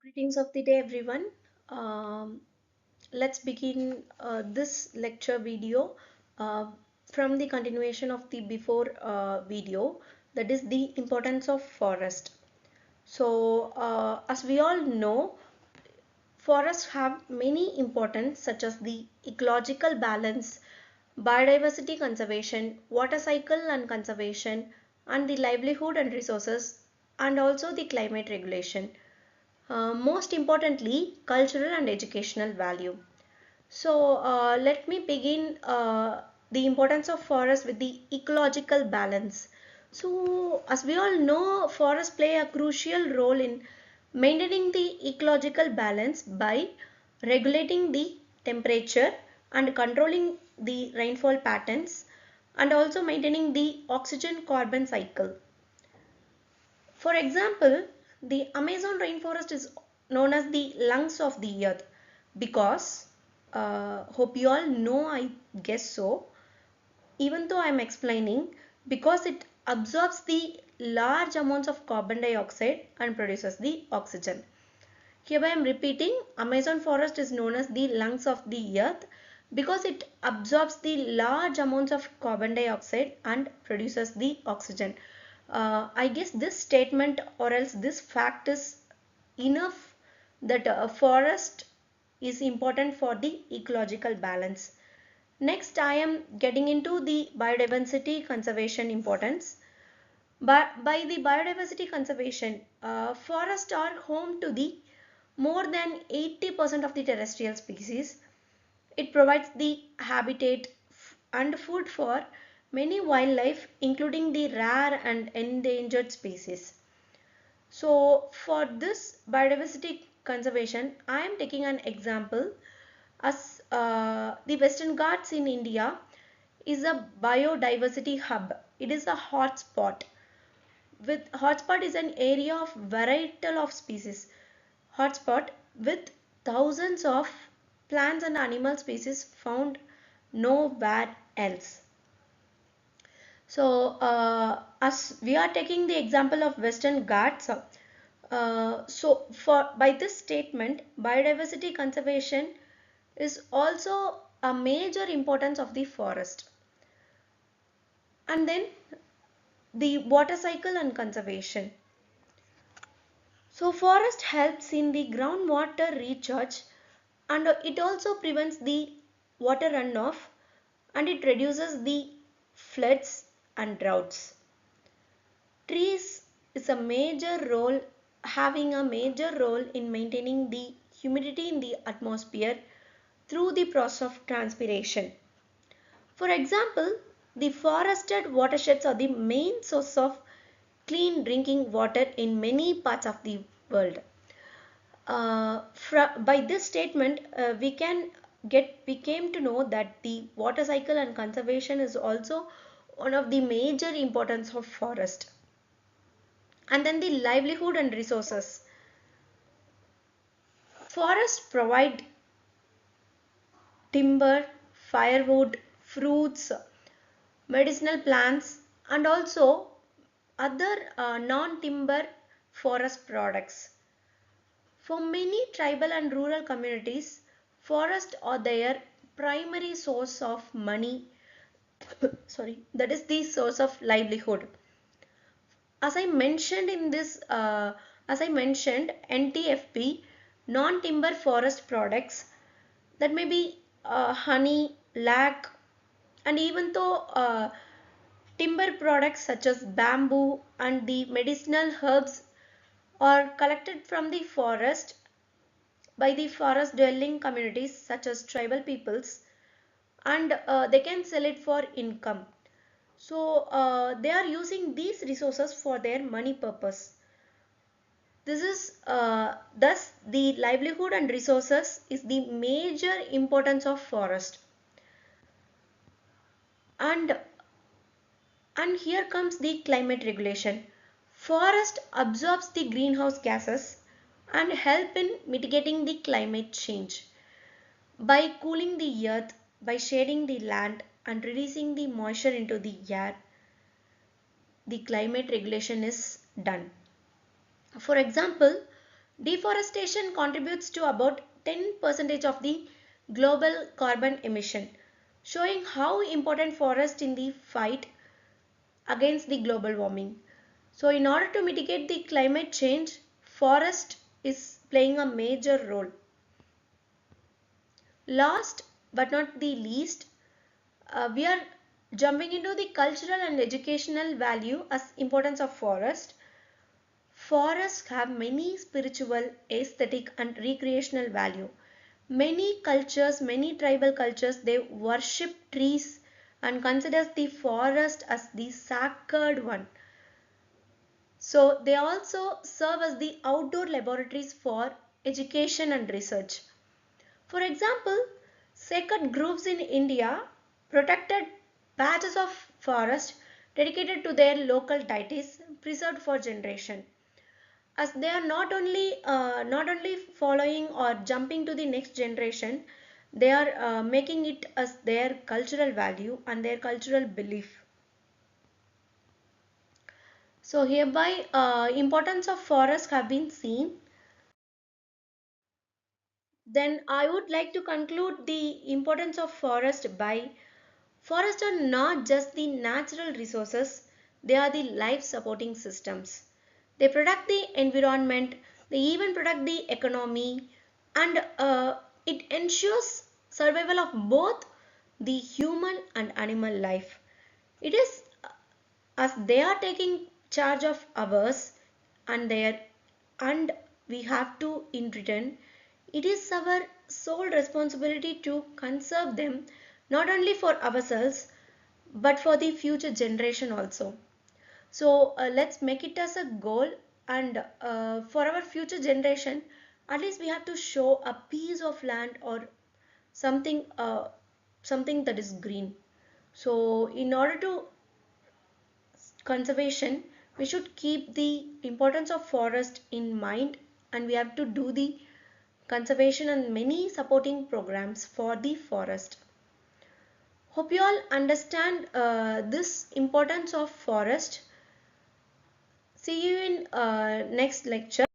Greetings of the day, everyone. Um, let's begin this lecture video uh, from the continuation of the before video, that is the importance of forest. So, as we all know, forests have many importance such as the ecological balance, biodiversity conservation, water cycle and conservation, and the livelihood and resources, and also the climate regulation. Most importantly, cultural and educational value. So let me begin the importance of forests with the ecological balance. So as we all know, forests play a crucial role in maintaining the ecological balance by regulating the temperature and controlling the rainfall patterns and also maintaining the oxygen carbon cycle. For example, the Amazon rainforest is known as the lungs of the earth because, hope you all know, I guess so, even though I am explaining, because it absorbs the large amounts of carbon dioxide and produces the oxygen. Hereby I am repeating, Amazon forest is known as the lungs of the earth because it absorbs the large amounts of carbon dioxide and produces the oxygen. I guess this statement or else this fact is enough that a forest is important for the ecological balance. Next, I am getting into the biodiversity conservation importance. But by the biodiversity conservation, forests are home to the more than 80% of the terrestrial species. It provides the habitat and food for many wildlife, including the rare and endangered species. So for this biodiversity conservation, I am taking an example as the Western Ghats in India is a biodiversity hub. It is a hotspot. With hotspot is an area of varietal of species. Hotspot with thousands of plants and animal species found nowhere else. So, as we are taking the example of Western Ghats, so for by this statement, biodiversity conservation is also a major importance of the forest. And then the water cycle and conservation. So forest helps in the groundwater recharge and it also prevents the water runoff and it reduces the floods and droughts. Trees is a major role having a major role in maintaining the humidity in the atmosphere through the process of transpiration. For example, the forested watersheds are the main source of clean drinking water in many parts of the world. By this statement, we came to know that the water cycle and conservation is also one of the major importance of forest. And then the livelihood and resources. Forests provide timber, firewood, fruits, medicinal plants, and also other non-timber forest products. For many tribal and rural communities, forests are their primary source of money. Sorry, that is the source of livelihood. As I mentioned in this, as I mentioned, NTFP, non-timber forest products, that may be honey, lac, and even though timber products such as bamboo and the medicinal herbs are collected from the forest by the forest dwelling communities such as tribal peoples and they can sell it for income. So they are using these resources for their money purpose. This is thus the livelihood and resources is the major importance of forest. And here comes the climate regulation. Forest absorbs the greenhouse gases and help in mitigating the climate change by cooling the earth, by shading the land and releasing the moisture into the air. The climate regulation is done. For example, Deforestation contributes to about 10% of the global carbon emission, showing how important forest in the fight against the global warming. So in order to mitigate the climate change, forest is playing a major role. Last but not the least, we are jumping into the cultural and educational value as importance of forest. Forests have many spiritual, aesthetic and recreational value. Many cultures, many tribal cultures, they worship trees and considers the forest as the sacred one. So they also serve as the outdoor laboratories for education and research. For example, sacred groves in India protected patches of forest dedicated to their local deities preserved for generation. As they are not only following or jumping to the next generation, they are making it as their cultural value and their cultural belief. So hereby importance of forest have been seen. Then I would like to conclude the importance of forest by forests are not just the natural resources, they are the life supporting systems. They protect the environment, they even protect the economy, and it ensures survival of both the human and animal life. It is as they are taking charge of ours and their and we have to in return, it is our sole responsibility to conserve them not only for ourselves but for the future generation also. So let's make it as a goal, and for our future generation at least we have to show a piece of land or something something that is green. So in order to conservation, we should keep the importance of forest in mind, and we have to do the conservation and many supporting programs for the forest. Hope you all understand this importance of forest. See you in next lecture.